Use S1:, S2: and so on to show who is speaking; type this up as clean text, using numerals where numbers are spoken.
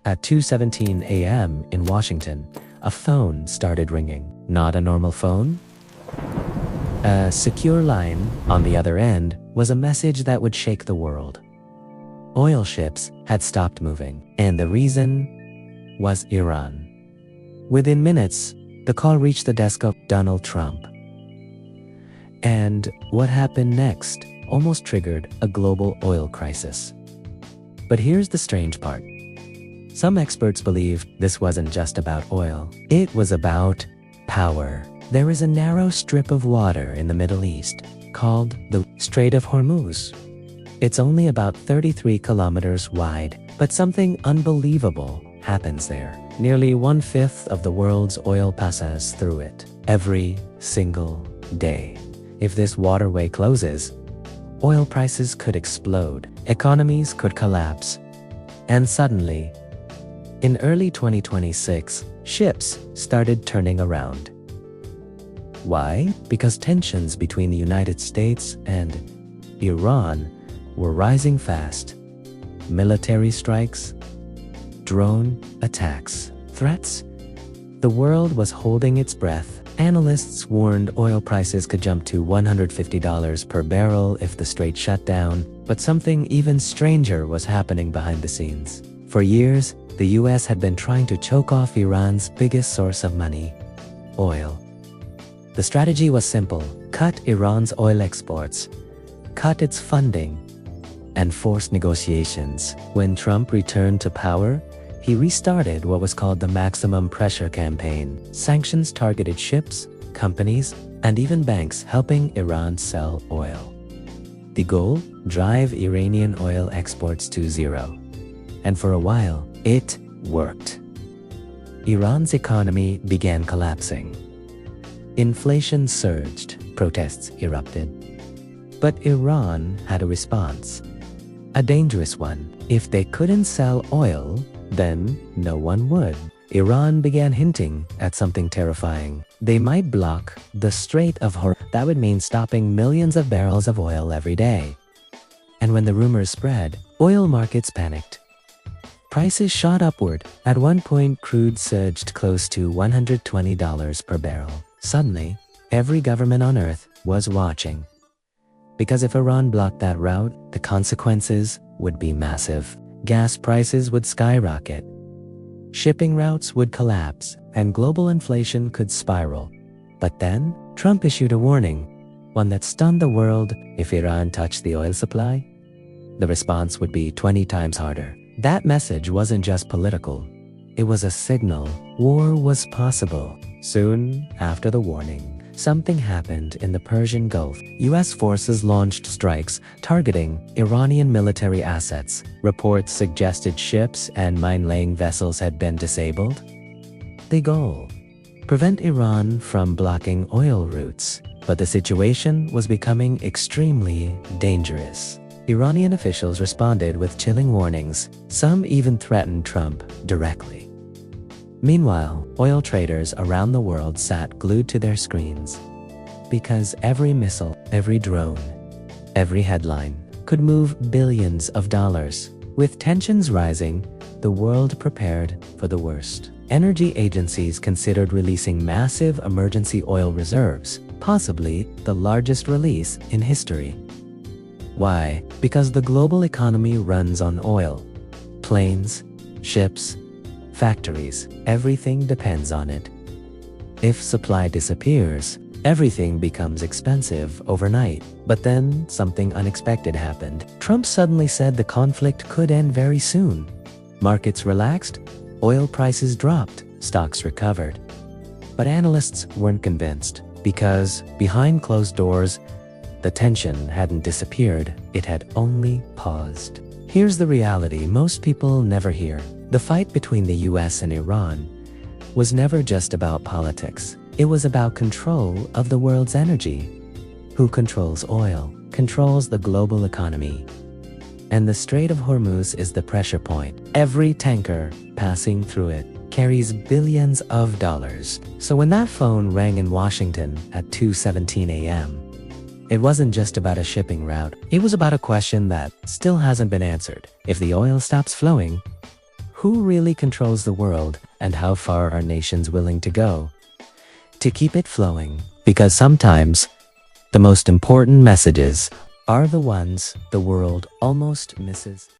S1: At 2:17 a.m. in Washington, a phone started ringing. Not a normal phone. A secure line on the other end was a message that would shake the world. Oil ships had stopped moving, and the reason was Iran. Within minutes, the call reached the desk of Donald Trump. And what happened next almost triggered a global oil crisis. But here's the strange part. Some experts believe this wasn't just about oil. It was about power. There is a narrow strip of water in the Middle East called the Strait of Hormuz. It's only about 33 kilometers wide, but something unbelievable happens there. Nearly 1/5 of the world's oil passes through it every single day. If this waterway closes, oil prices could explode, economies could collapse, and suddenly, in early 2026, ships started turning around. Why? Because tensions between the United States and Iran were rising fast. Military strikes, drone attacks, threats. The world was holding its breath. Analysts warned oil prices could jump to $150 per barrel if the strait shut down, but something even stranger was happening behind the scenes. For years, the US had been trying to choke off Iran's biggest source of money, oil. The strategy was simple: cut Iran's oil exports, cut its funding, and force negotiations. When Trump returned to power, he restarted what was called the maximum pressure campaign. Sanctions targeted ships, companies, and even banks, helping Iran sell oil. The goal? Drive Iranian oil exports to zero. And for a while, it worked. Iran's economy began collapsing. Inflation surged, protests erupted. But Iran had a response. A dangerous one. If they couldn't sell oil, then no one would. Iran began hinting at something terrifying. They might block the Strait of Hormuz. That would mean stopping millions of barrels of oil every day. And when the rumors spread, oil markets panicked. Prices shot upward. At one point, crude surged close to $120 per barrel. Suddenly, every government on earth was watching. Because if Iran blocked that route, the consequences would be massive. Gas prices would skyrocket. Shipping routes would collapse, and global inflation could spiral. But then, Trump issued a warning, one that stunned the world. If Iran touched the oil supply, the response would be 20 times harder. That message wasn't just political. It was a signal. War was possible. Soon after the warning, something happened in the Persian Gulf. US forces launched strikes targeting Iranian military assets. Reports suggested ships and mine-laying vessels had been disabled. The goal? Prevent Iran from blocking oil routes. But the situation was becoming extremely dangerous. Iranian officials responded with chilling warnings. Some even threatened Trump directly. Meanwhile, oil traders around the world sat glued to their screens. Because every missile, every drone, every headline could move billions of dollars. With tensions rising, the world prepared for the worst. Energy agencies considered releasing massive emergency oil reserves, possibly the largest release in history. Why? Because the global economy runs on oil. Planes, ships, factories, everything depends on it. If supply disappears, everything becomes expensive overnight. But then something unexpected happened. Trump suddenly said the conflict could end very soon. Markets relaxed, oil prices dropped, stocks recovered. But analysts weren't convinced, because behind closed doors, the tension hadn't disappeared, it had only paused. Here's the reality most people never hear. The fight between the US and Iran was never just about politics. It was about control of the world's energy. Who controls oil, controls the global economy. And the Strait of Hormuz is the pressure point. Every tanker passing through it carries billions of dollars. So when that phone rang in Washington at 2:17 a.m., it wasn't just about a shipping route. It was about a question that still hasn't been answered. If the oil stops flowing, Who really controls the world, and how far are nations willing to go to keep it flowing? Because sometimes the most important messages are the ones the world almost misses.